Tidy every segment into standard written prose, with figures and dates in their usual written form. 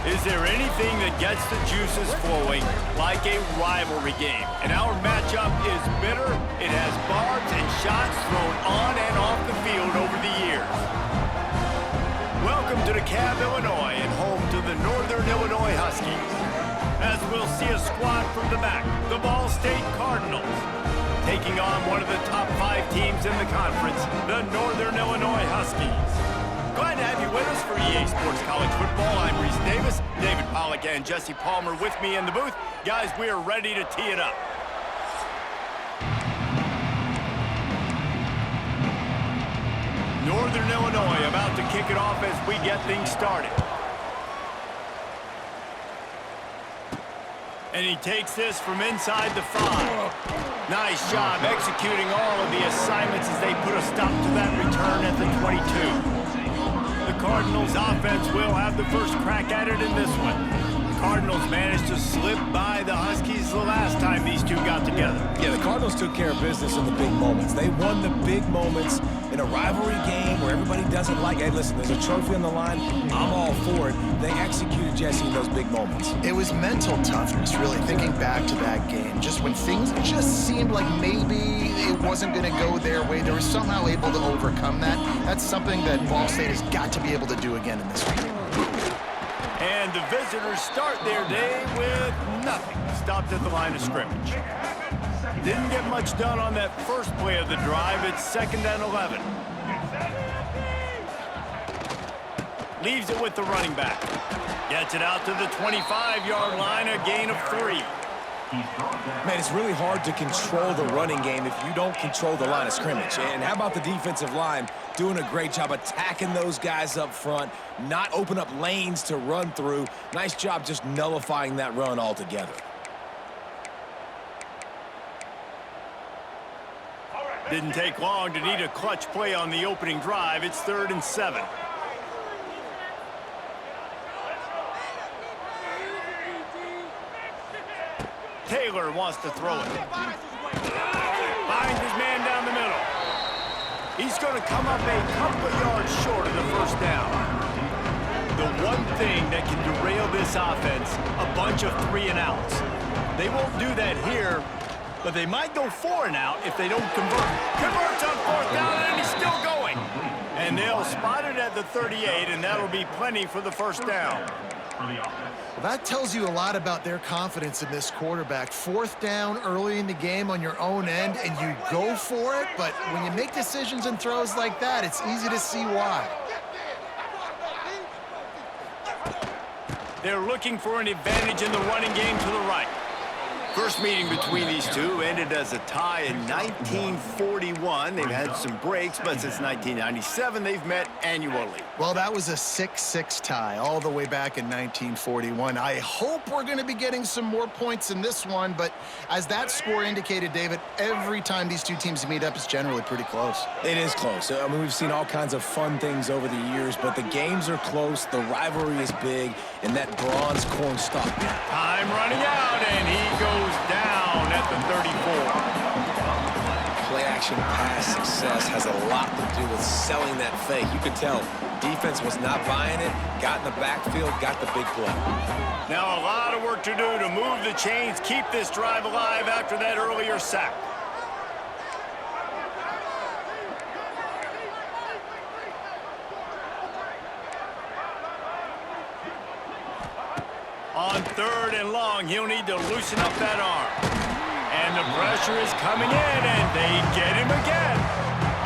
Is there anything that gets the juices flowing like a rivalry game? And our matchup is bitter. It has barbs and shots thrown on and off the field over the years. Welcome to DeKalb, Illinois, and home to the Northern Illinois Huskies. As we'll see a squad from the back, the Ball State Cardinals, taking on one of the top 5 teams in the conference, the Northern Illinois Huskies. Glad to have you with us for EA Sports College Football. I'm Reese Davis, David Pollack and Jesse Palmer with me in the booth. Guys, we are ready to tee it up. Northern Illinois about to kick it off as we get things started. And he takes this from inside the 5. Nice job executing all of the assignments as they put a stop to that return at the 22. The Cardinals offense will have the first crack at it in this one. The Cardinals managed to slip by the Huskies the last time these two got together. Yeah, the Cardinals took care of business in the big moments. They won the big moments in a rivalry game where everybody doesn't like, hey, listen, there's a trophy on the line. I'm all for it. They executed, Jesse, in those big moments. It was mental toughness, really, thinking back to that game. Just when things just seemed like maybe it wasn't going to go their way, they were somehow able to overcome that. That's something that Ball State has got to be able to do again in this game. And the visitors start their day with nothing. Stopped at the line of scrimmage. Didn't get much done on that first play of the drive. It's 2nd and 11. Leaves it with the running back. Gets it out to the 25-yard line, a gain of 3. Man, it's really hard to control the running game if you don't control the line of scrimmage. And how about the defensive line doing a great job attacking those guys up front, not open up lanes to run through. Nice job just nullifying that run altogether. Didn't take long to need a clutch play on the opening drive. It's 3rd and 7. Taylor wants to throw it. Finds his man down the middle. He's going to come up a couple of yards short of the first down. The one thing that can derail this offense, a bunch of 3-and-outs. They won't do that here, but they might go 4-and-out if they don't convert. Converts on 4th down, and he's still going. And they'll spot it at the 38, and that'll be plenty for the first down. Well, that tells you a lot about their confidence in this quarterback. 4th down early in the game on your own end, and you go for it, but when you make decisions and throws like that, it's easy to see why. They're looking for an advantage in the running game to the right. First meeting between these two ended as a tie in 1941. They've had some breaks, but since 1997, they've met annually. Well, that was a 6-6 tie all the way back in 1941. I hope we're going to be getting some more points in this one, but as that score indicated, David, every time these two teams meet up, it's generally pretty close. It is close. I mean, we've seen all kinds of fun things over the years, but the games are close, the rivalry is big, and that bronze corn stalk. Time running out, and he goes down at the 34. Play-action pass success has a lot to do with selling that fake. You could tell defense was not buying it, got in the backfield, got the big play. Now a lot of work to do to move the chains, keep this drive alive after that earlier sack. On 3rd and long, he'll need to loosen up that arm. And the pressure is coming in, and they get him again.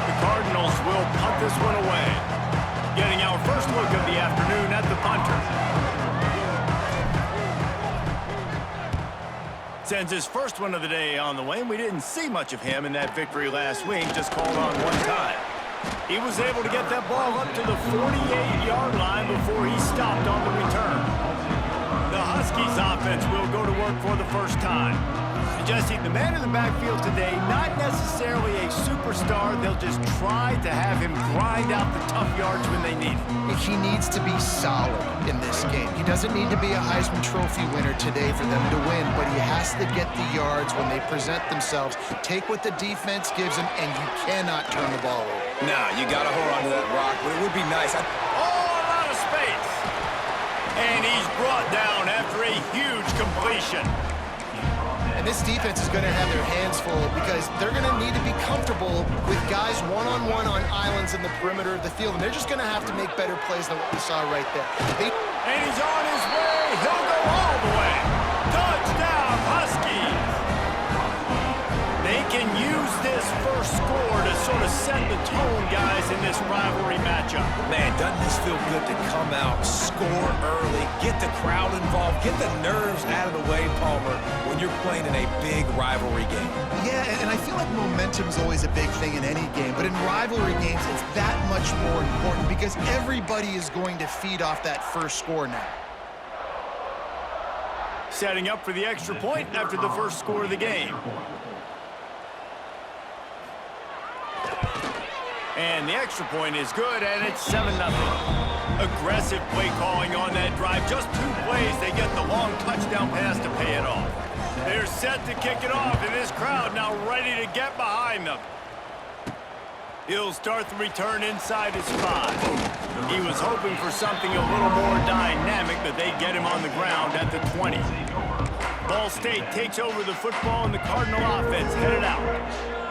The Cardinals will punt this one away. Getting our first look of the afternoon at the punter. Sends his first one of the day on the way, and we didn't see much of him in that victory last week, just called on one time. He was able to get that ball up to the 48-yard line before he stopped on the return. The Huskies offense will go to work for the first time. Jesse, the man in the backfield today, not necessarily a superstar. They'll just try to have him grind out the tough yards when they need it. He needs to be solid in this game. He doesn't need to be a Heisman Trophy winner today for them to win, but he has to get the yards when they present themselves. Take what the defense gives him, and you cannot turn the ball over. Nah, you got to hold on to that rock, but it would be nice. Oh, a lot of space. And he's brought down after a huge completion. And this defense is going to have their hands full because they're going to need to be comfortable with guys one-on-one on islands in the perimeter of the field. And they're just going to have to make better plays than what we saw right there. And he's on his way. He'll go all the way. Touchdown, Huskies. They can use this first score to sort of set the tone, guys, in this rivalry matchup. Man, doesn't this feel good to come out, score early, get the crowd involved, get the nerves out of the way, Palmer, when you're playing in a big rivalry game. Yeah, and I feel like momentum's always a big thing in any game, but in rivalry games, it's that much more important because everybody is going to feed off that first score now. Setting up for the extra point after the first score of the game. And the extra point is good, and it's 7-0. Aggressive play calling on that drive. Just 2 plays, they get the long touchdown pass to pay it off. They're set to kick it off, and this crowd now ready to get behind them. He'll start the return inside his 5. He was hoping for something a little more dynamic, but they get him on the ground at the 20. Ball State takes over the football, and the Cardinal offense headed out.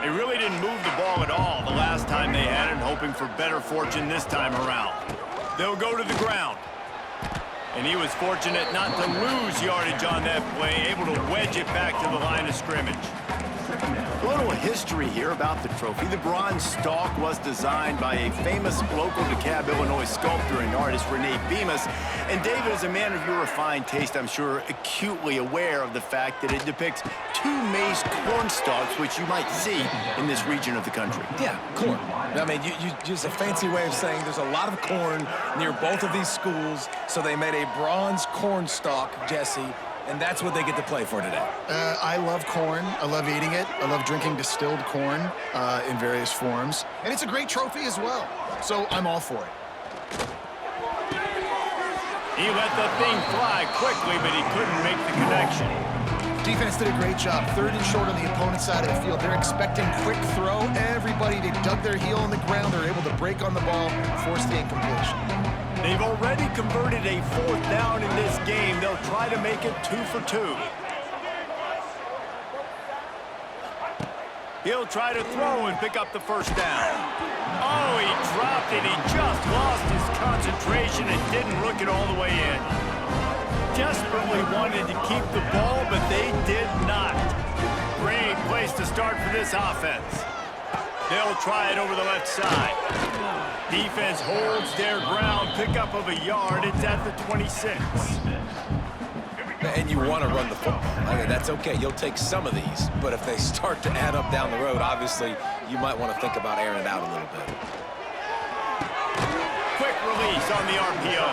They really didn't move the ball at all the last time they had it, hoping for better fortune this time around. They'll go to the ground. And he was fortunate not to lose yardage on that play, able to wedge it back to the line of scrimmage. A little history here about the trophy. The bronze stalk was designed by a famous local DeKalb, Illinois sculptor and artist, Rene Bemis. And David, as a man of your refined taste, I'm sure acutely aware of the fact that it depicts 2 maize corn stalks, which you might see in this region of the country. Yeah, corn. I mean, you just a fancy way of saying there's a lot of corn near both of these schools, so they made a bronze corn stalk, Jesse, and that's what they get to play for today. I love corn. I love eating it. I love drinking distilled corn in various forms. And it's a great trophy as well. So I'm all for it. He let the thing fly quickly, but he couldn't make the connection. Defense did a great job. 3rd and short on the opponent's side of the field. They're expecting quick throw. Everybody, they dug their heel on the ground. They're able to break on the ball, force the incompletion. They've already converted a 4th down in this game. They'll try to make it 2 for 2. He'll try to throw and pick up the first down. Oh, he dropped it. He just lost his concentration and didn't look it all the way in. Desperately wanted to keep the ball, but they did not. Great place to start for this offense. They'll try it over the left side. Defense holds their ground, pickup of a yard. It's at the 26. And you want to run the football. I mean, that's okay. You'll take some of these. But if they start to add up down the road, obviously, you might want to think about airing it out a little bit. Quick release on the RPO.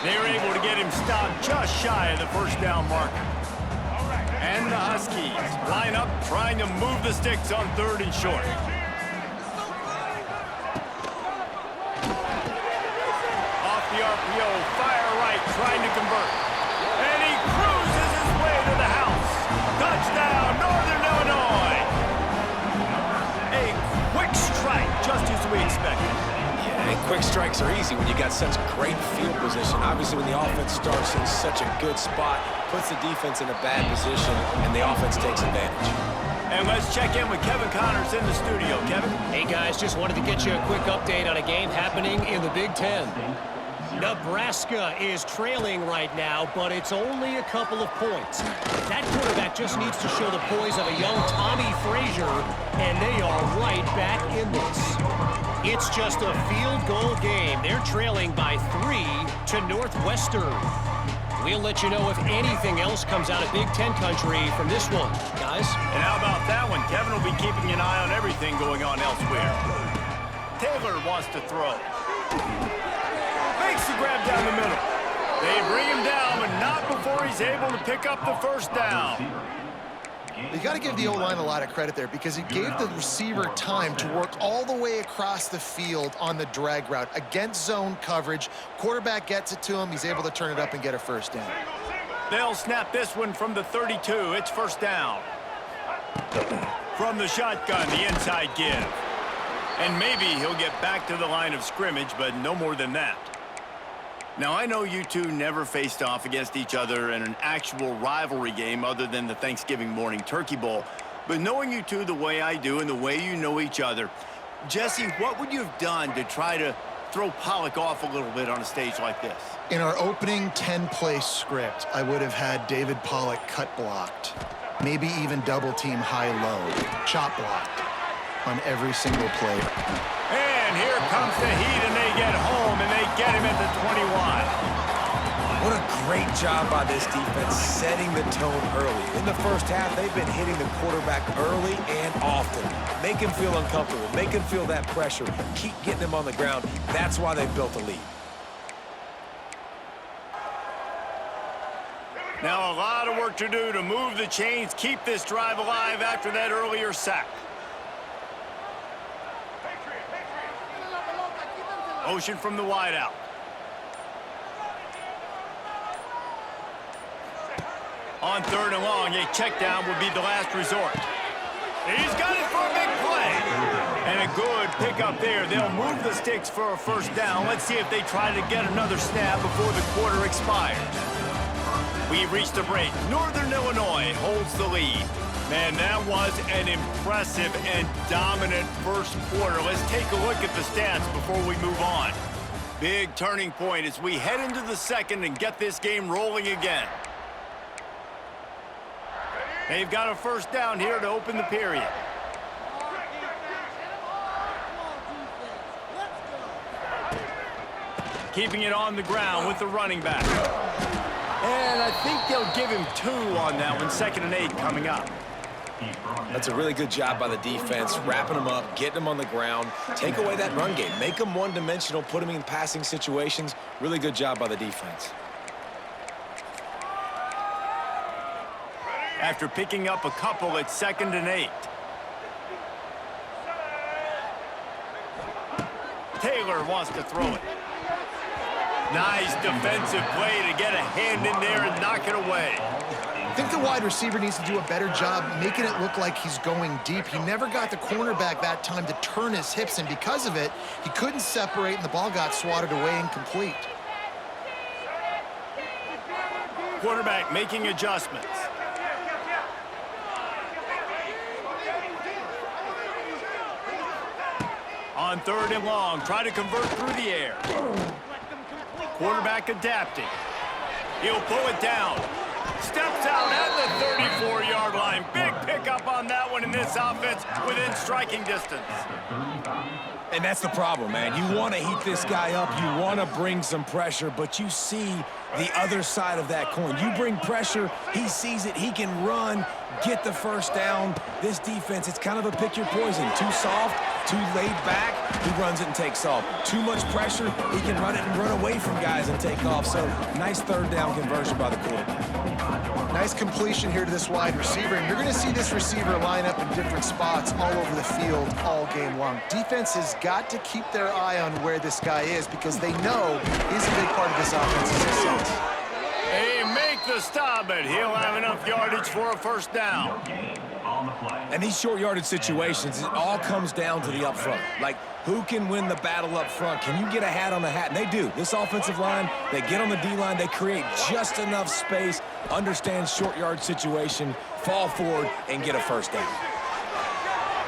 They were able to get him stopped just shy of the first down marker. And the Huskies line up, trying to move the sticks on 3rd and short. The RPO, fire right, trying to convert. And he cruises his way to the house. Touchdown, Northern Illinois. A quick strike, just as we expected. Yeah, and quick strikes are easy when you got such great field position. Obviously, when the offense starts in such a good spot, puts the defense in a bad position, and the offense takes advantage. And let's check in with Kevin Connors in the studio. Kevin? Hey, guys, just wanted to get you a quick update on a game happening in the Big Ten. Nebraska is trailing right now, but it's only a couple of points. That quarterback just needs to show the poise of a young Tommy Frazier, and they are right back in this. It's just a field goal game. They're trailing by 3 to Northwestern. We'll let you know if anything else comes out of Big Ten country from this one, guys. And how about that one? Kevin will be keeping an eye on everything going on elsewhere. Taylor wants to throw. Makes the grab down the middle. They bring him down, but not before he's able to pick up the first down. You got to give the O-line a lot of credit there because he gave the receiver time to work all the way across the field on the drag route against zone coverage. Quarterback gets it to him. He's able to turn it up and get a first down. They'll snap this one from the 32. It's first down. From the shotgun, the inside give. And maybe he'll get back to the line of scrimmage, but no more than that. Now, I know you two never faced off against each other in an actual rivalry game other than the Thanksgiving morning Turkey Bowl. But knowing you two the way I do and the way you know each other, Jesse, what would you have done to try to throw Pollock off a little bit on a stage like this? In our opening 10-play script, I would have had David Pollock cut blocked, maybe even double-team high-low, chop blocked on every single play. And here comes the heat, and they get home, and they get him at the 21. What a great job by this defense setting the tone early. In the first half, they've been hitting the quarterback early and often. Make him feel uncomfortable. Make him feel that pressure. Keep getting him on the ground. That's why they've built a lead. Now a lot of work to do to move the chains, keep this drive alive after that earlier sack. Motion from the wideout. On 3rd and long, a check down would be the last resort. He's got it for a big play. And a good pickup there. They'll move the sticks for a first down. Let's see if they try to get another snap before the quarter expires. We've reached a break. Northern Illinois holds the lead. Man, that was an impressive and dominant first quarter. Let's take a look at the stats before we move on. Big turning point as we head into the second and get this game rolling again. They've got a first down here to open the period. Keeping it on the ground with the running back. And I think they'll give him 2 on that one. 2nd and 8 coming up. That's a really good job by the defense, wrapping them up, getting them on the ground, take away that run game, make them one-dimensional, put them in passing situations. Really good job by the defense. After picking up a couple at 2nd and 8. Taylor wants to throw it. Nice defensive play to get a hand in there and knock it away. I think the wide receiver needs to do a better job making it look like he's going deep. He never got the cornerback that time to turn his hips, and because of it, he couldn't separate, and the ball got swatted away incomplete. Quarterback making adjustments. On 3rd and long, try to convert through the air. Quarterback adapting. He'll pull it down. Steps out at the 34-yard line. Big pickup on that one in this offense within striking distance. And that's the problem, man. You want to heat this guy up. You want to bring some pressure, but you see the other side of that coin. You bring pressure, he sees it, he can run, get the first down. This defense, it's kind of a pick your poison. Too soft, too laid back, he runs it and takes off. Too much pressure, he can run it and run away from guys and take off. So nice 3rd down conversion by the quarterback. Nice completion here to this wide receiver, and you're going to see this receiver line up in different spots all over the field all game long. Defense has got to keep their eye on where this guy is because they know he's a big part of this offense's success. They make the stop, but he'll have enough yardage for a first down. And these short yardage situations, it all comes down to the up front. Like, who can win the battle up front? Can you get a hat on the hat? And they do. This offensive line, they get on the D-line, they create just enough space, understand short yard situation, fall forward, and get a first down.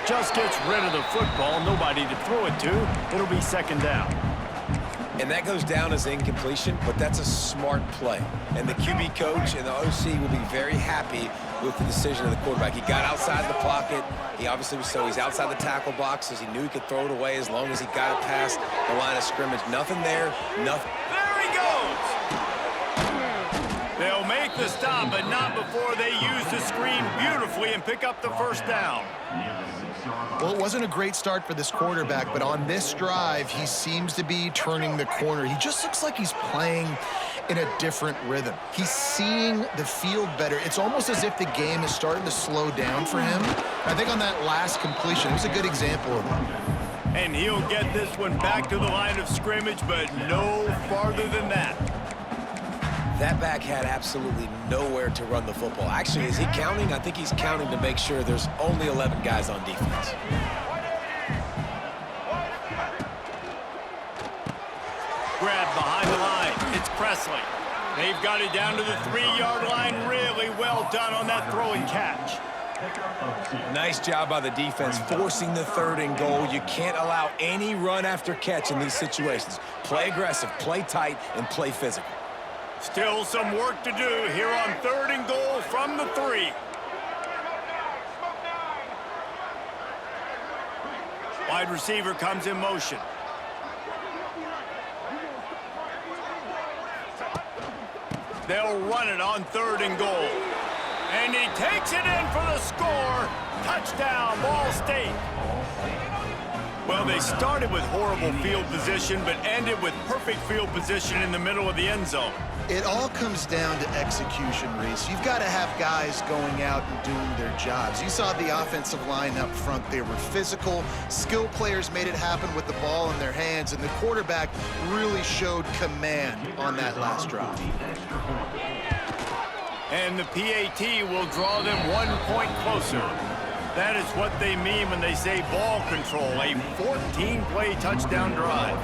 Just gets rid of the football, nobody to throw it to. It'll be 2nd down. And that goes down as incompletion, but that's a smart play. And the QB coach and the OC will be very happy with the decision of the quarterback. He got outside the pocket. He obviously was he's outside the tackle boxes. He knew he could throw it away as long as he got it past the line of scrimmage. Nothing there, nothing. There he goes! They'll make the stop, but not before they use the screen beautifully and pick up the first down. Well, it wasn't a great start for this quarterback, but on this drive, he seems to be turning the corner. He just looks like he's playing in a different rhythm. He's seeing the field better. It's almost as if the game is starting to slow down for him. I think on that last completion, it was a good example of that. And he'll get this one back to the line of scrimmage, but no farther than that. That back had absolutely nowhere to run the football. Actually, is he counting? I think he's counting to make sure there's only 11 guys on defense. Grab behind the line. It's Presley. They've got it down to the 3-yard line. Really well done on that throw and catch. Nice job by the defense forcing the 3rd and goal. You can't allow any run after catch in these situations. Play aggressive, play tight, and play physical. Still some work to do here on 3rd and goal from the 3. Wide receiver comes in motion. They'll run it on 3rd and goal. And he takes it in for the score. Touchdown, Ball State. Well, they started with horrible field position, but ended with perfect field position in the middle of the end zone. It all comes down to execution, Reese. You've got to have guys going out and doing their jobs. You saw the offensive line up front. They were physical. Skill players made it happen with the ball in their hands, and the quarterback really showed command on that last drive. And the PAT will draw them 1 point closer. That is what they mean when they say ball control, a 14-play touchdown drive.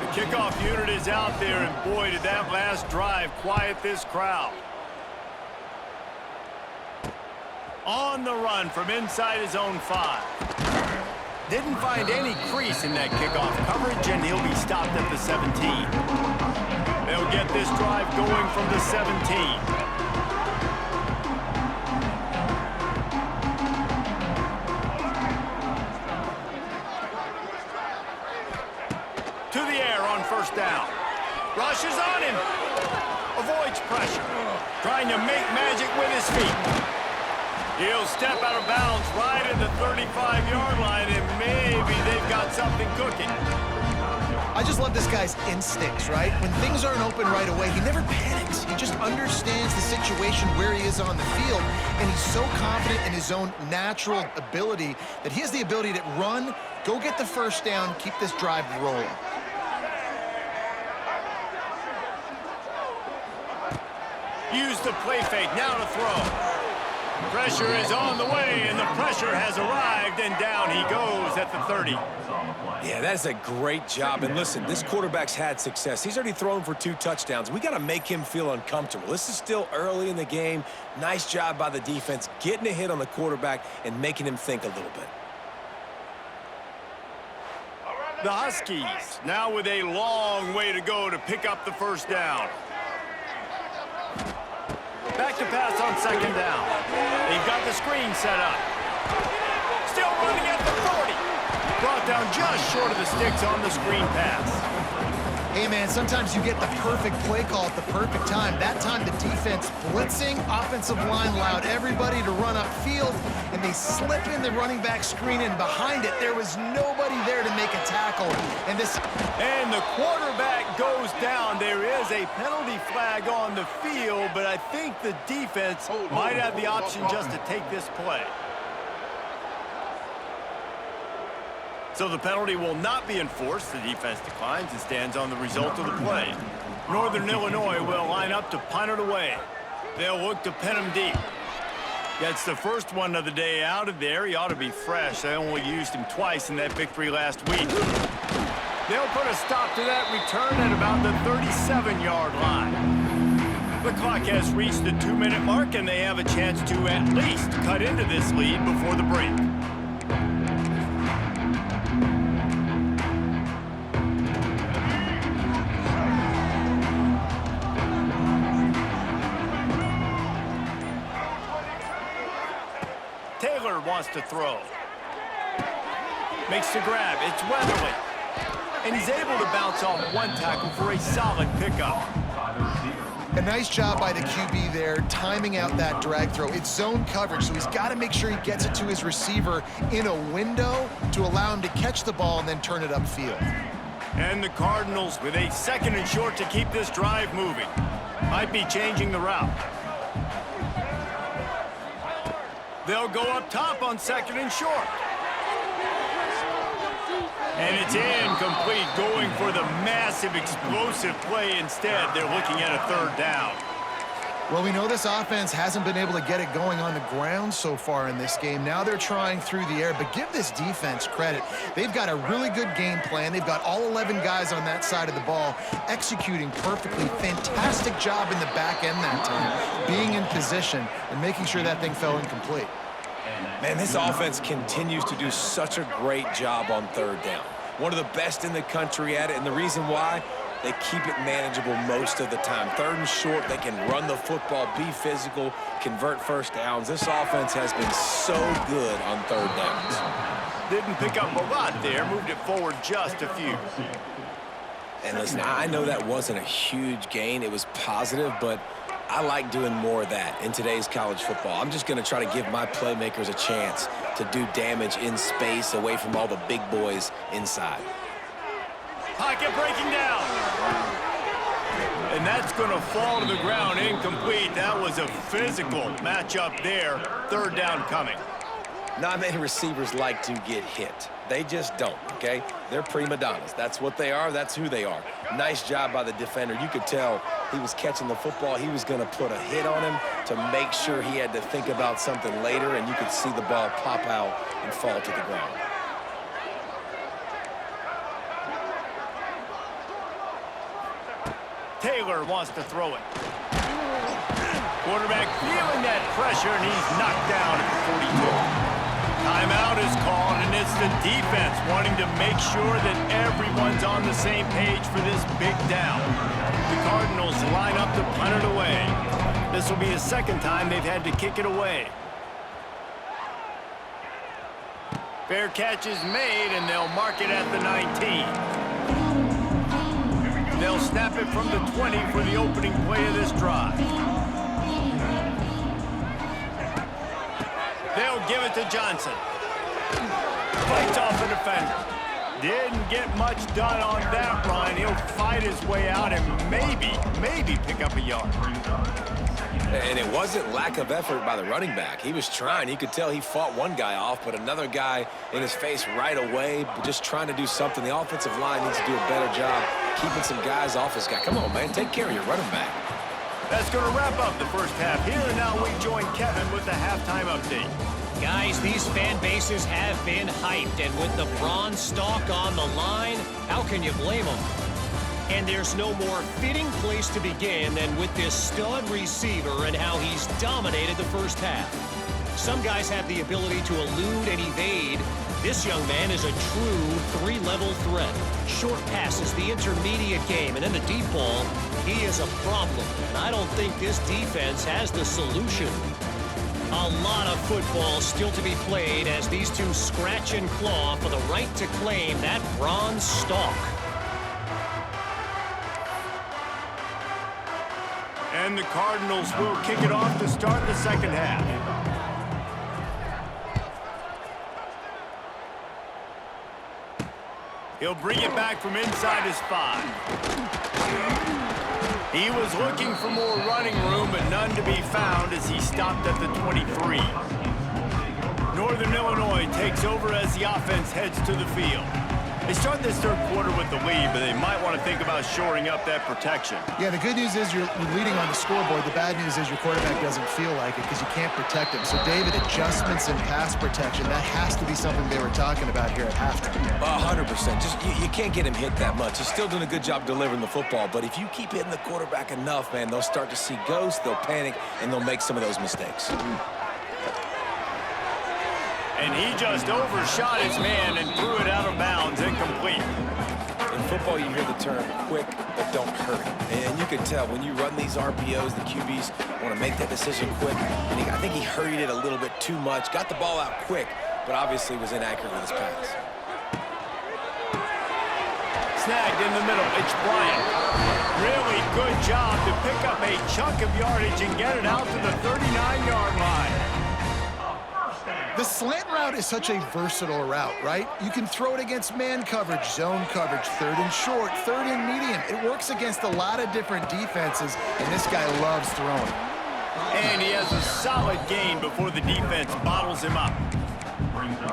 The kickoff unit is out there, and boy, did that last drive quiet this crowd. On the run from inside his own 5. Didn't find any crease in that kickoff coverage, and he'll be stopped at the 17. They'll get this drive going from the 17. To the air on 1st down. Rushes on him. Avoids pressure. Trying to make magic with his feet. He'll step out of bounds right at the 35-yard line, and maybe they've got something cooking. I just love this guy's instincts, right? When things aren't open right away, he never panics. He just understands the situation where he is on the field, and he's so confident in his own natural ability that he has the ability to run, go get the 1st down, keep this drive rolling. Use the play fake, now to throw. Pressure is on the way, and the pressure has arrived, and down he goes at the 30. Yeah, that's a great job. And listen, this quarterback's had success. He's already thrown for 2 touchdowns. We got to make him feel uncomfortable. This is still early in the game. Nice job by the defense, getting a hit on the quarterback and making him think a little bit. The Huskies now with a long way to go to pick up the 1st down. Back to pass on 2nd down. They've got the screen set up. Still running at the 40. Brought down just short of the sticks on the screen pass. Hey, man, sometimes you get the perfect play call at the perfect time. That time, the defense blitzing, offensive line allowed everybody to run upfield, and they slip in the running back screen, and behind it, there was nobody there to make a tackle. And the quarterback goes down. There is a penalty flag on the field, but I think the defense might have the option just to take this play. So the penalty will not be enforced. The defense declines and stands on the result of the play. Northern Illinois will line up to punt it away. They'll look to pin him deep. Gets the first one of the day out of there. He ought to be fresh. They only used him twice in that victory last week. They'll put a stop to that return at about the 37-yard line. The clock has reached the 2-minute mark, and they have a chance to at least cut into this lead before the break. Taylor wants to throw. Makes the grab. It's Weatherly. And he's able to bounce off 1 tackle for a solid pickup. A nice job by the QB there, timing out that drag throw. It's zone coverage, so he's got to make sure he gets it to his receiver in a window to allow him to catch the ball and then turn it upfield. And the Cardinals with a 2nd and short to keep this drive moving. Might be changing the route. They'll go up top on 2nd and short. And it's incomplete, going for the massive explosive play instead. They're looking at a 3rd down. Well, we know this offense hasn't been able to get it going on the ground so far in this game. Now they're trying through the air, but give this defense credit. They've got a really good game plan. They've got all 11 guys on that side of the ball executing perfectly. Fantastic job in the back end that time, being in position and making sure that thing fell incomplete. Man, this offense continues to do such a great job on third down. One of the best in the country at it, and the reason why, they keep it manageable most of the time. Third and short, they can run the football, be physical, convert first downs. This offense has been so good on third downs. Didn't pick up a lot there, moved it forward just a few. And listen, I know that wasn't a huge gain. It was positive, but I like doing more of that in today's college football. I'm just going to try to give my playmakers a chance to do damage in space away from all the big boys inside. Pocket breaking down. And that's going to fall to the ground incomplete. That was a physical matchup there. Third down coming. Not many receivers like to get hit. They just don't, okay? They're prima donnas. That's what they are. That's who they are. Nice job by the defender. You could tell he was catching the football. He was going to put a hit on him to make sure he had to think about something later, and you could see the ball pop out and fall to the ground. Taylor wants to throw it. Quarterback feeling that pressure, and he's knocked down at the 42. Timeout is called, and it's the defense wanting to make sure that everyone's on the same page for this big down. The Cardinals line up to punt it away. This will be the second time they've had to kick it away. Fair catch is made, and they'll mark it at the 19. They'll snap it from the 20 for the opening play of this drive. They'll give it to Johnson. Fights off the defender. Didn't get much done on that run. He'll fight his way out and maybe pick up a yard. And it wasn't lack of effort by the running back. He was trying. You could tell he fought one guy off, but another guy in his face right away, just trying to do something. The offensive line needs to do a better job keeping some guys off his guy. Come on, man. Take care of your running back. That's going to wrap up the first half here, and now we join Kevin with the halftime update. Guys, these fan bases have been hyped, and with the bronze stalk on the line, how can you blame them? And there's no more fitting place to begin than with this stud receiver and how he's dominated the first half. Some guys have the ability to elude and evade. This young man is a true three-level threat. Short passes, the intermediate game, and then the deep ball, he is a problem. And I don't think this defense has the solution. A lot of football still to be played as these two scratch and claw for the right to claim that bronze stalk. And the Cardinals will kick it off to start the second half. He'll bring it back from inside his 5. He was looking for more running room, but none to be found as he stopped at the 23. Northern Illinois takes over as the offense heads to the field. They start this third quarter with the lead, but they might want to think about shoring up that protection. Yeah, the good news is you're leading on the scoreboard. The bad news is your quarterback doesn't feel like it because you can't protect him. So, David, adjustments in pass protection, that has to be something they were talking about here at halftime. 100%. Just you can't get him hit that much. He's still doing a good job delivering the football, but if you keep hitting the quarterback enough, man, they'll start to see ghosts, they'll panic, and they'll make some of those mistakes. And he just overshot his man and threw it out of bounds, incomplete. In football, you hear the term quick, but don't hurry. And you can tell when you run these RPOs, the QBs want to make that decision quick. And I think he hurried it a little bit too much, got the ball out quick, but obviously was inaccurate with his pass. Snagged in the middle, it's Bryant. Really good job to pick up a chunk of yardage and get it out to the 39-yard line. The slant route is such a versatile route, right? You can throw it against man coverage, zone coverage, third and short, third and medium. It works against a lot of different defenses, and this guy loves throwing. And he has a solid gain before the defense bottles him up.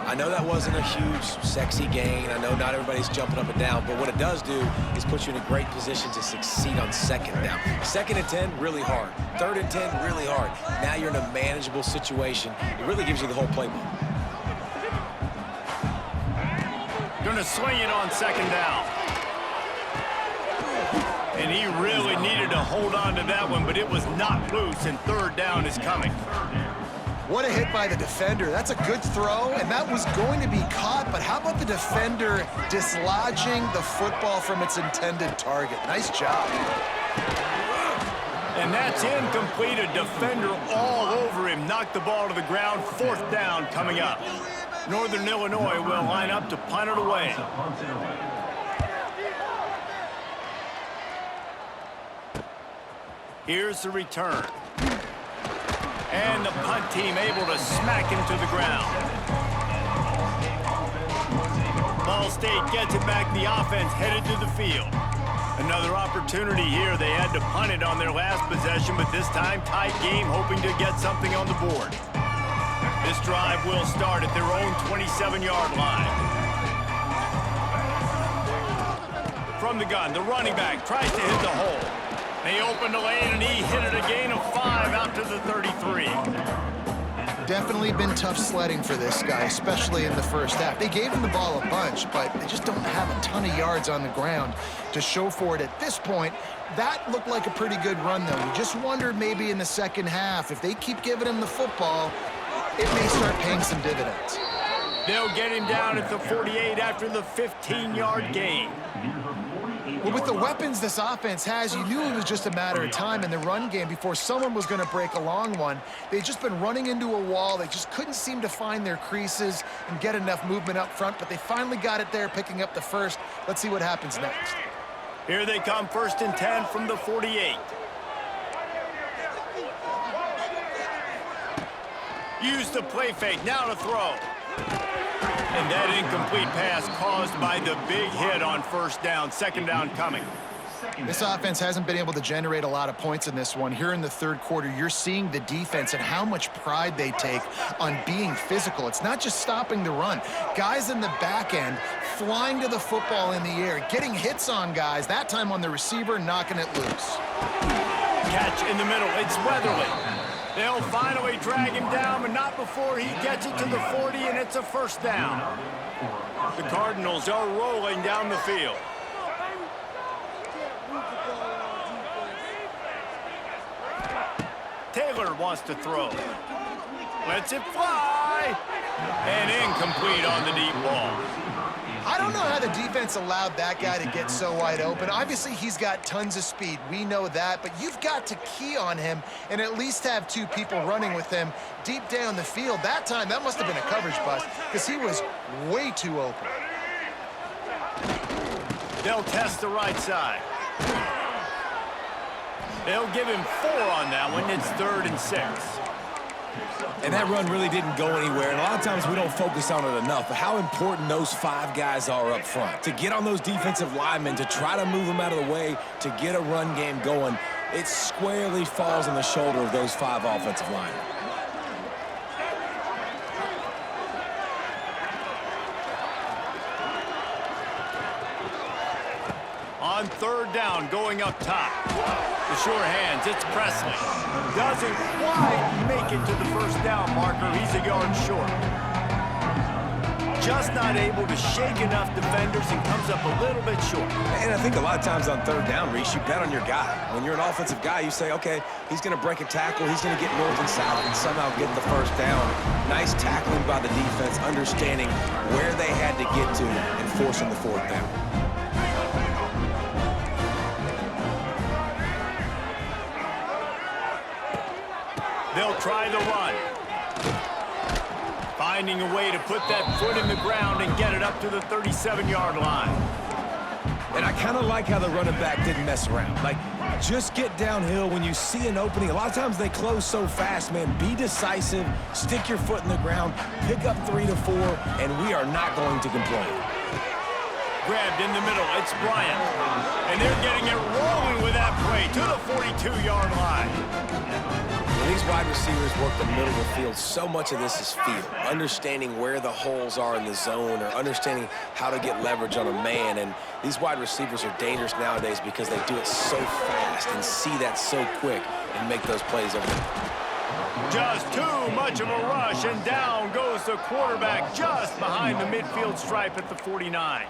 I know that wasn't a huge, sexy gain. I know not everybody's jumping up and down, but what it does do is put you in a great position to succeed on second down. 2nd and 10, really hard. 3rd and 10, really hard. Now you're in a manageable situation. It really gives you the whole playbook. Gonna swing it on 2nd down. And he really needed to hold on to that one, but it was not loose, and 3rd down is coming. What a hit by the defender. That's a good throw, and that was going to be caught, but how about the defender dislodging the football from its intended target? Nice job. And that's incomplete. A defender all over him. Knocked the ball to the ground. 4th down coming up. Northern Illinois will line up to punt it away. Here's the return. And the punt team able to smack him to the ground. Ball State gets it back. The offense headed to the field. Another opportunity here. They had to punt it on their last possession, but this time tight game, hoping to get something on the board. This drive will start at their own 27-yard line. From the gun, the running back tries to hit the hole. They opened the lane, and he hit it a gain of 5 out to the 33. Definitely been tough sledding for this guy, especially in the first half. They gave him the ball a bunch, but they just don't have a ton of yards on the ground to show for it at this point. That looked like a pretty good run, though. You just wondered maybe in the second half, if they keep giving him the football, it may start paying some dividends. They'll get him down at the 48 after the 15-yard gain. Well, with the weapons this offense has, you knew it was just a matter of time in the run game before someone was going to break a long one. They've just been running into a wall. They just couldn't seem to find their creases and get enough movement up front, but they finally got it there, picking up the first. Let's see what happens next. Here they come, 1st and 10 from the 48. Use the play fake, now to throw. And that incomplete pass caused by the big hit on 1st down. 2nd down coming. This offense hasn't been able to generate a lot of points in this one. Here in the 3rd quarter, you're seeing the defense and how much pride they take on being physical. It's not just stopping the run. Guys in the back end flying to the football in the air, getting hits on guys, that time on the receiver, knocking it loose. Catch in the middle. It's Weatherly. They'll finally drag him down, but not before he gets it to the 40, and it's a 1st down. The Cardinals are rolling down the field. Taylor wants to throw. Lets it fly. And incomplete on the deep ball. I don't know how the defense allowed that guy to get so wide open. Obviously, he's got tons of speed. We know that, but you've got to key on him and at least have 2 people running with him deep down the field. That time, that must have been a coverage bust because he was way too open. They'll test the right side. They'll give him 4 on that one. It's 3rd and 6. And that run really didn't go anywhere. And a lot of times we don't focus on it enough, but how important those 5 guys are up front. To get on those defensive linemen, to try to move them out of the way, to get a run game going, it squarely falls on the shoulder of those 5 offensive linemen. On 3rd down, going up top. The sure hands, it's Presley. Doesn't quite make it to the 1st down marker. He's a yard short. Just not able to shake enough defenders and comes up a little bit short. And I think a lot of times on 3rd down, Reese, you bet on your guy. When you're an offensive guy, you say, okay, he's going to break a tackle, he's going to get north and south and somehow get the 1st down. Nice tackling by the defense, understanding where they had to get to and forcing the 4th down. They'll try the run. Finding a way to put that foot in the ground and get it up to the 37-yard line. And I kind of like how the running back didn't mess around. Like, just get downhill when you see an opening. A lot of times they close so fast, man. Be decisive, stick your foot in the ground, pick up 3 to 4, and we are not going to complain. Grabbed in the middle, it's Bryant. And they're getting it rolling with that play to the 42-yard line. When these wide receivers work the middle of the field, so much of this is feel. Understanding where the holes are in the zone or understanding how to get leverage on a man. And these wide receivers are dangerous nowadays because they do it so fast and see that so quick and make those plays over there. Just too much of a rush, and down goes the quarterback just behind the midfield stripe at the 49.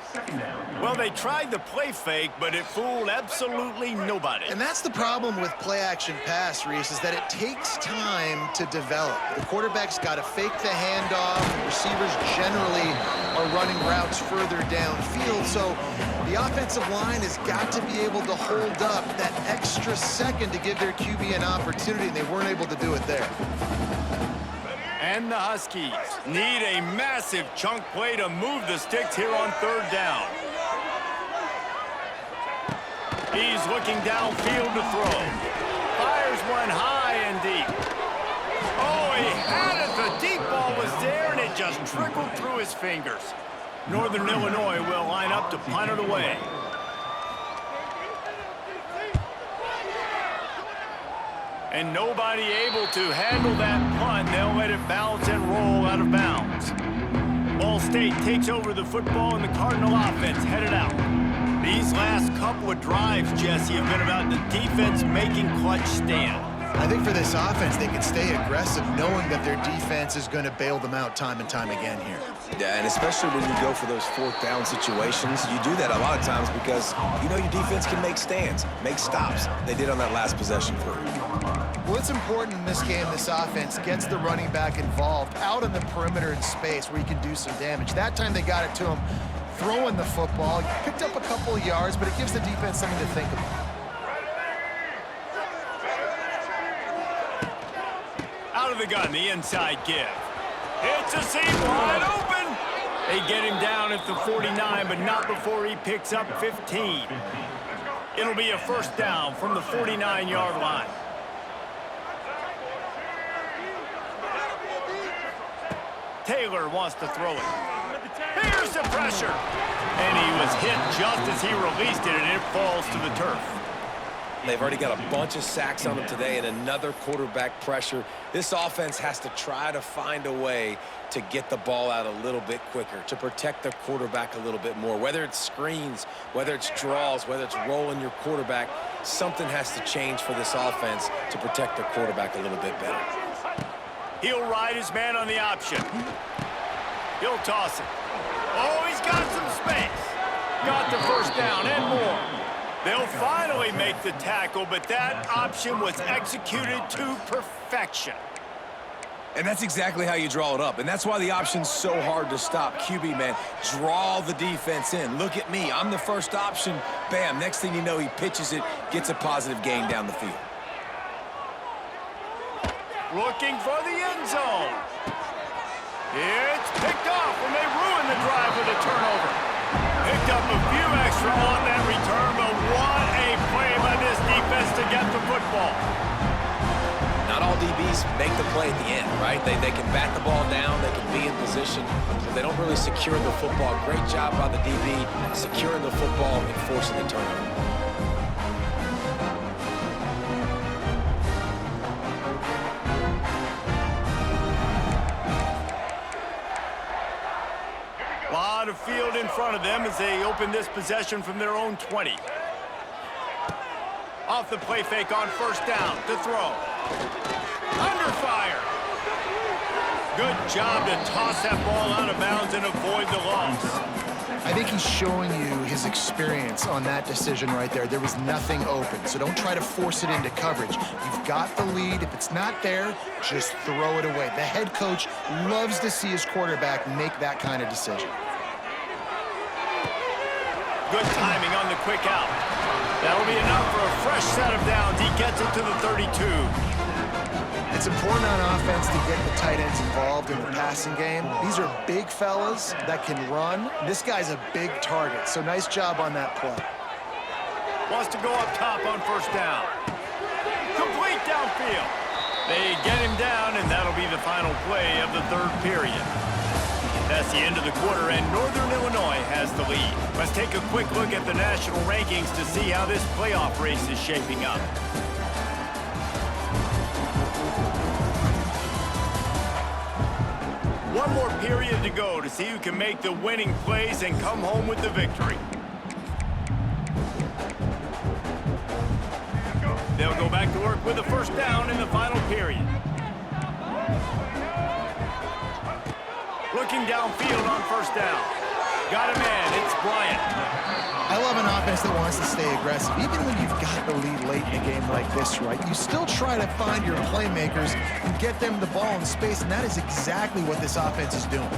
Well, they tried the play fake, but it fooled absolutely nobody. And that's the problem with play-action pass, Reese, is that it takes time to develop. The quarterback's got to fake the handoff. Receivers generally are running routes further downfield, so the offensive line has got to be able to hold up that extra second to give their QB an opportunity, and they weren't able to do it there. And the Huskies need a massive chunk play to move the sticks here on third down. He's looking downfield to throw. Fires one high and deep. Oh, he had it. The deep ball was there, and it just trickled through his fingers. Northern Illinois will line up to punt it away. And nobody able to handle that punt. They'll let it bounce and roll out of bounds. Ball State takes over the football, and the Cardinal offense headed out. These last couple of drives, Jesse, have been about the defense making clutch stand. I think for this offense, they can stay aggressive knowing that their defense is going to bail them out time and time again here. Yeah, and especially when you go for those fourth down situations, you do that a lot of times because you know your defense can make stands, make stops. They did on that last possession for you. Well, it's important in this game, this offense gets the running back involved out on the perimeter in space where he can do some damage. That time they got it to him throwing the football. Picked up a couple of yards, but it gives the defense something to think about. Out of the gun, the inside give. It's a seam wide open. They get him down at the 49, but not before he picks up 15. It'll be a first down from the 49-yard line. Taylor wants to throw it. Here's the pressure. And he was hit just as he released it, and it falls to the turf. They've already got a bunch of sacks on them today and another quarterback pressure. This offense has to try to find a way to get the ball out a little bit quicker, to protect their quarterback a little bit more. Whether it's screens, whether it's draws, whether it's rolling your quarterback, something has to change for this offense to protect their quarterback a little bit better. He'll ride his man on the option. He'll toss it. Oh, he's got some space. Got the first down and more. They'll finally make the tackle, but that option was executed to perfection. And that's exactly how you draw it up. And that's why the option's so hard to stop. QB, man, draw the defense in. Look at me. I'm the first option. Bam. Next thing you know, he pitches it, gets a positive gain down the field. Looking for the end zone. It's picked off when they ruin the drive with a turnover. Picked up a few extra on that return, but what a play by this defense to get the football. Not all DBs make the play at the end, right? They can bat the ball down, they can be in position, but they don't really secure the football. Great job by the DB securing the football and forcing the turnover. Lot of field in front of them as they open this possession from their own 20. Off the play fake on first down to throw. Under fire. Good job to toss that ball out of bounds and avoid the loss. I think he's showing you his experience on that decision right there. There was nothing open, so don't try to force it into coverage. You've got the lead. If it's not there, just throw it away. The head coach loves to see his quarterback make that kind of decision. Good timing on the quick out. That'll be enough for a fresh set of downs. He gets it to the 32. It's important on offense to get the tight ends involved in the passing game. These are big fellas that can run. This guy's a big target, so nice job on that play. Wants to go up top on first down. Complete downfield. They get him down, and that'll be the final play of the third period. That's the end of the quarter, and Northern Illinois has the lead. Let's take a quick look at the national rankings to see how this playoff race is shaping up. One more period to go to see who can make the winning plays and come home with the victory. They'll go back to work with a first down in the final period. Looking downfield on first down. Got a man, it's Bryant. I love an offense that wants to stay aggressive. Even when you've got the lead late in a game like this, right, you still try to find your playmakers and get them the ball in space, and that is exactly what this offense is doing.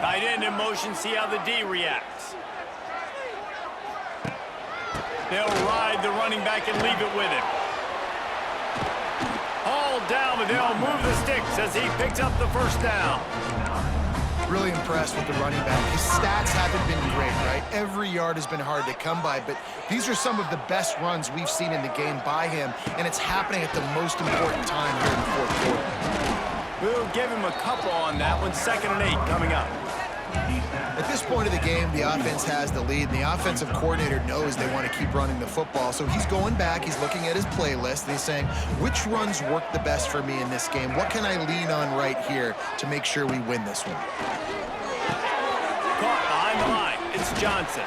Tight end in motion, see how the D reacts. They'll ride the running back and leave it with him. Hauled down, but they'll move the sticks as he picks up the first down. Really impressed with the running back. His stats haven't been great, right? Every yard has been hard to come by, but these are some of the best runs we've seen in the game by him, and it's happening at the most important time here in the fourth quarter. We'll give him a couple on that one. 2nd and 8 coming up. At this point of the game, the offense has the lead, and the offensive coordinator knows they want to keep running the football. So he's going back, he's looking at his playlist, and he's saying, which runs work the best for me in this game? What can I lean on right here to make sure we win this one? Caught behind the line, it's Johnson.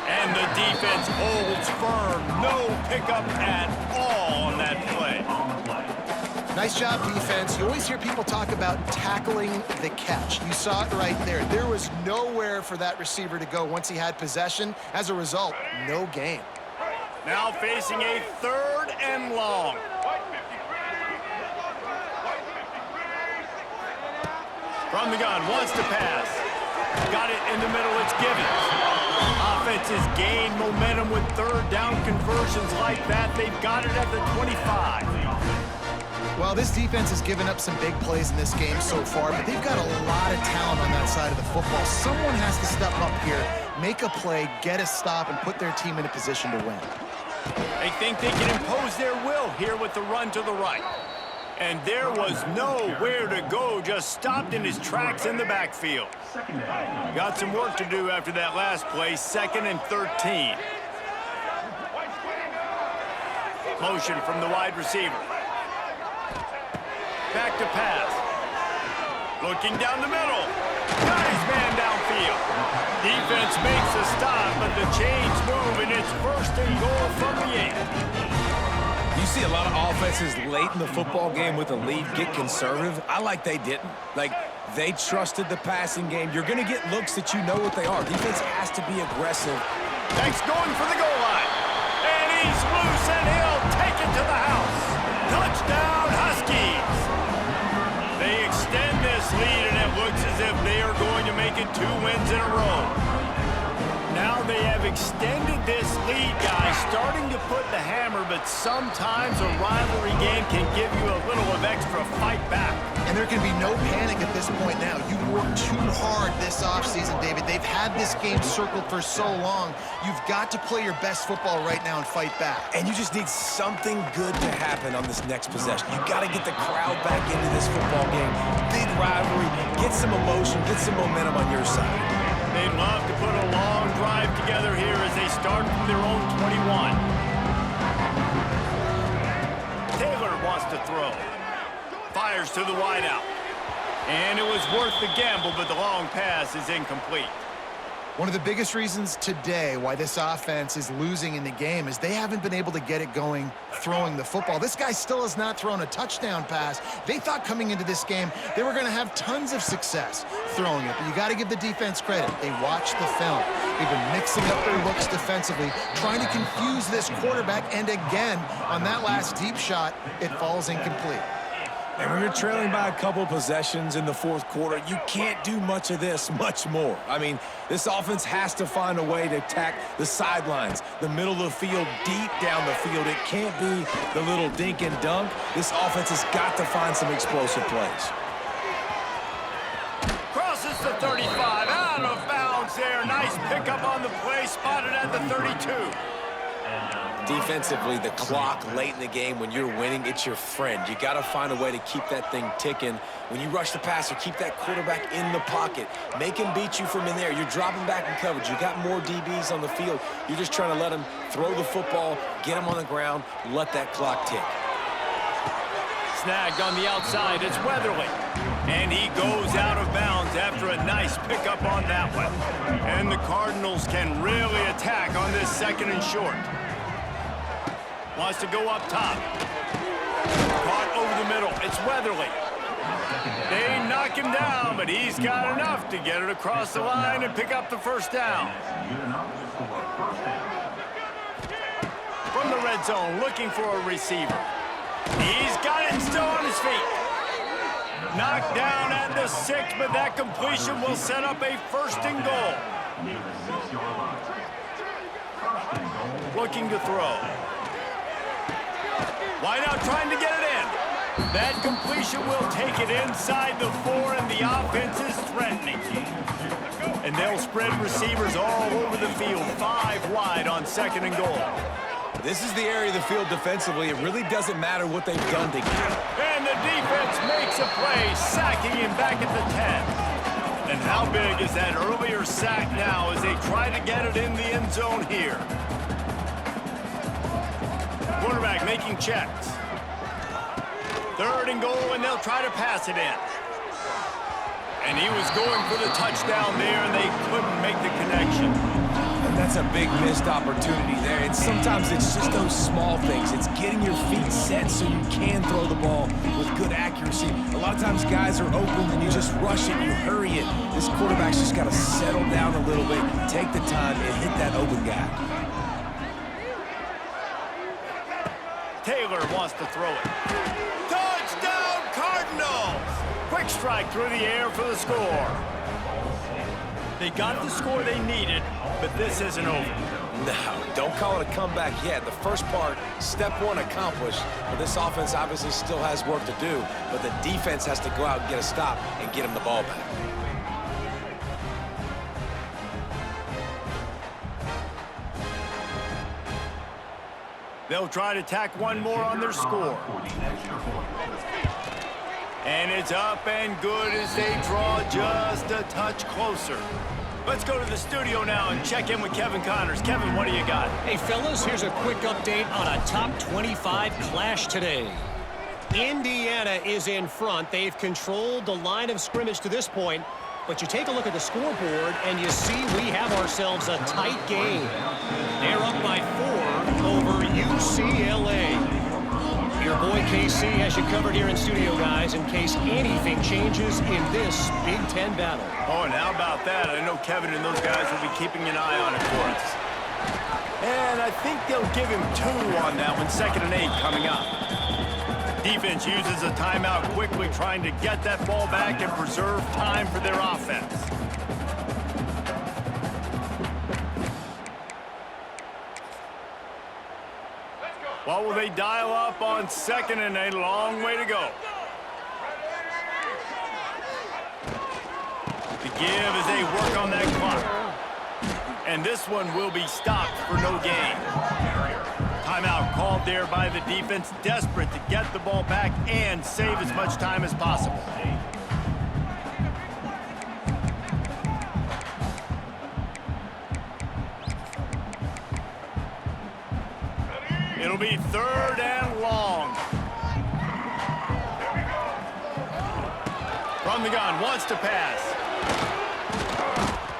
And the defense holds firm. No pickup at all on that play. Nice job, defense. You always hear people talk about tackling the catch. You saw it right there. There was nowhere for that receiver to go once he had possession. As a result, no gain. Now facing a 3rd and long. From the gun, wants to pass. Got it in the middle, it's Gibbons. Offense has gained momentum with 3rd down conversions like that. They've got it at the 25. Well, this defense has given up some big plays in this game so far, but they've got a lot of talent on that side of the football. Someone has to step up here, make a play, get a stop, and put their team in a position to win. They think they can impose their will here with the run to the right. And there was nowhere to go, just stopped in his tracks in the backfield. Got some work to do after that last play, 2nd and 13. Motion from the wide receiver. Back to pass. Looking down the middle. Got his man downfield. Defense makes a stop, but the chains move, and it's 1st and goal from the 8. You see a lot of offenses late in the football game with a lead get conservative. I like they didn't. Like, they trusted the passing game. You're going to get looks that you know what they are. Defense has to be aggressive. Thanks going for the goal line. And he's loose, and he'll take it to the house. Touchdown, Huskies. They extend this lead, and it looks as if they are going to make it 2 wins in a row. Now they have extended this lead, guys, starting to put the hammer, but sometimes a rivalry game can give you a little of extra fight back. And there can be no panic at this point now. You've worked too hard this offseason, David. They've had this game circled for so long. You've got to play your best football right now and fight back. And you just need something good to happen on this next possession. You got to get the crowd back into this football game. Big rivalry, get some emotion, get some momentum on your side. They'd love to put a long drive together here as they start from their own 21. Taylor wants to throw. Fires to the wideout. And it was worth the gamble, but the long pass is incomplete. One of the biggest reasons today why this offense is losing in the game is they haven't been able to get it going throwing the football. This guy still has not thrown a touchdown pass. They thought coming into this game they were going to have tons of success throwing it, but you got to give the defense credit. They watched the film. They've been mixing up their looks defensively, trying to confuse this quarterback, and again, on that last deep shot, it falls incomplete. And when you're trailing by a couple possessions in the 4th quarter, you can't do much of this, much more. I mean, this offense has to find a way to attack the sidelines, the middle of the field, deep down the field. It can't be the little dink and dunk. This offense has got to find some explosive plays. Crosses the 35, out of bounds there. Nice pickup on the play, spotted at the 32. Defensively, the clock late in the game, when you're winning, it's your friend. You got to find a way to keep that thing ticking. When you rush the passer, keep that quarterback in the pocket. Make him beat you from in there. You're dropping back in coverage. You got more DBs on the field. You're just trying to let him throw the football, get him on the ground, let that clock tick. snagged on the outside. It's Weatherly. And he goes out of bounds after a nice pickup on that one. And the Cardinals can really attack on this 2nd and short. Wants to go up top. Caught over the middle. It's Weatherly. They knock him down, but he's got enough to get it across the line and pick up the 1st down. From the red zone, looking for a receiver. He's got it still on his feet. Knocked down at the 6, but that completion will set up a 1st and goal. Looking to throw. Wide out trying to get it in. That completion will take it inside the 4, and the offense is threatening. And they'll spread receivers all over the field, 5 wide on 2nd and goal. This is the area of the field defensively. It really doesn't matter what they've done to get. And the defense makes a play, sacking him back at the 10. And how big is that earlier sack now as they try to get it in the end zone here? Quarterback making checks. 3rd and goal, and they'll try to pass it in. And he was going for the touchdown there, and they couldn't make the connection. And that's a big missed opportunity there. And sometimes it's just those small things. It's getting your feet set so you can throw the ball with good accuracy. A lot of times guys are open and you just rush it, you hurry it. This quarterback's just got to settle down a little bit, take the time, and hit that open guy. Taylor wants to throw it. Touchdown, Cardinals! Quick strike through the air for the score. They got the score they needed, but this isn't over. No, don't call it a comeback yet. The first part, step 1 accomplished. But this offense obviously still has work to do, but the defense has to go out and get a stop and get him the ball back. They'll try to tack one more on their score. And it's up and good as they draw just a touch closer. Let's go to the studio now and check in with Kevin Connors. Kevin, what do you got? Hey, fellas, here's a quick update on a top 25 clash today. Indiana is in front. They've controlled the line of scrimmage to this point. But you take a look at the scoreboard, and you see we have ourselves a tight game. They're up by 4 over UCLA. Your boy KC has you covered here in studio, guys, in case anything changes in this Big Ten battle. Oh, and how about that? I know Kevin and those guys will be keeping an eye on it for us. And I think they'll give him 2 on that one, 2nd and 8 coming up. Defense uses a timeout quickly, trying to get that ball back and preserve time for their offense. What will they dial up on 2nd and 8? Long way to go. To give as they work on that clock. And this one will be stopped for no gain. Timeout called there by the defense, desperate to get the ball back and save as much time as possible. It'll be 3rd and long. From the gun, wants to pass.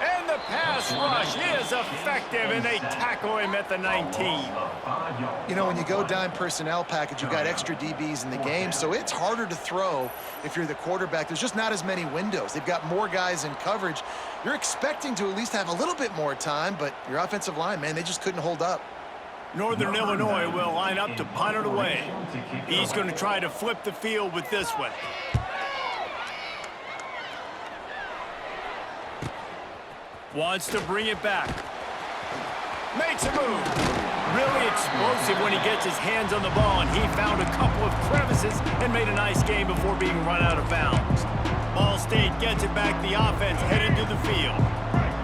And the pass rush is effective, and they tackle him at the 19. You know, when you go dime personnel package, you've got extra DBs in the game, so it's harder to throw if you're the quarterback. There's just not as many windows. They've got more guys in coverage. You're expecting to at least have a little bit more time, but your offensive line, man, they just couldn't hold up. Northern Illinois will line up to punt it away. He's going to try to flip the field with this one. Wants to bring it back. Makes a move. Really explosive when he gets his hands on the ball, and he found a couple of crevices and made a nice game before being run out of bounds. Ball State gets it back, the offense heading to the field.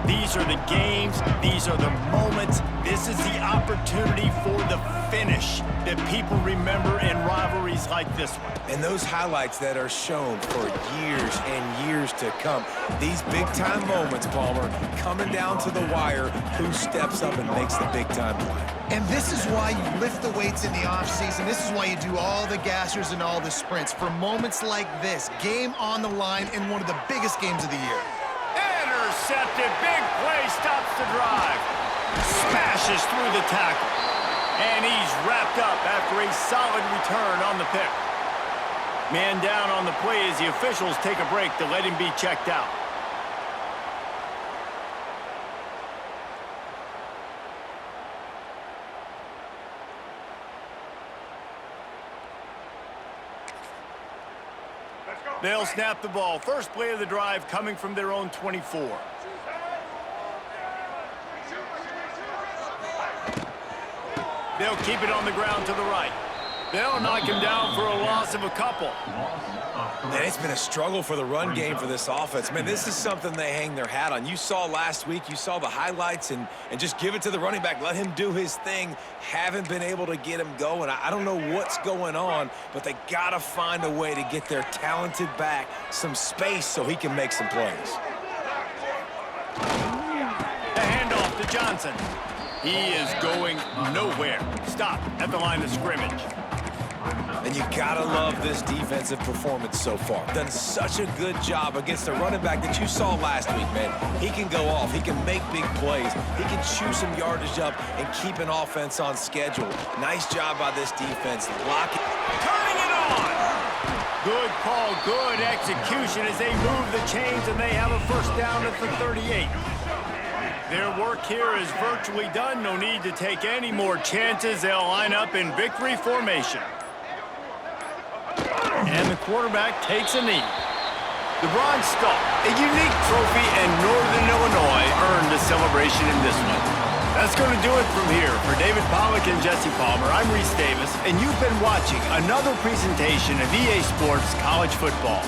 These are the games. These are the moments. This is the opportunity for the finish that people remember in rivalries like this one. And those highlights that are shown for years and years to come. These big-time moments, Palmer, coming down to the wire, who steps up and makes the big-time play. And this is why you lift the weights in the offseason. This is why you do all the gassers and all the sprints. For moments like this, game on the line in one of the biggest games of the year. Intercepted. Big play. Stops the drive. Smashes through the tackle. And he's wrapped up after a solid return on the pick. Man down on the play as the officials take a break to let him be checked out. They'll snap the ball. First play of the drive coming from their own 24. They'll keep it on the ground to the right. They'll knock him down for a loss of a couple. Man, it's been a struggle for the run game for this offense. Man, this is something they hang their hat on. You saw last week, you saw the highlights, and just give it to the running back. Let him do his thing. Haven't been able to get him going. I don't know what's going on, but they got to find a way to get their talented back some space so he can make some plays. The handoff to Johnson. He is going nowhere. Stop at the line of scrimmage. And you gotta love this defensive performance so far. Done such a good job against a running back that you saw last week, man. He can go off. He can make big plays. He can chew some yardage up and keep an offense on schedule. Nice job by this defense. Blocking. Turning it on. Good call, good execution as they move the chains and they have a first down at the 38. Their work here is virtually done. No need to take any more chances. They'll line up in victory formation. And the quarterback takes a knee. The Bronze Star, a unique trophy, and Northern Illinois earned a celebration in this one. That's going to do it from here. For David Pollack and Jesse Palmer, I'm Reese Davis, and you've been watching another presentation of EA Sports College Football.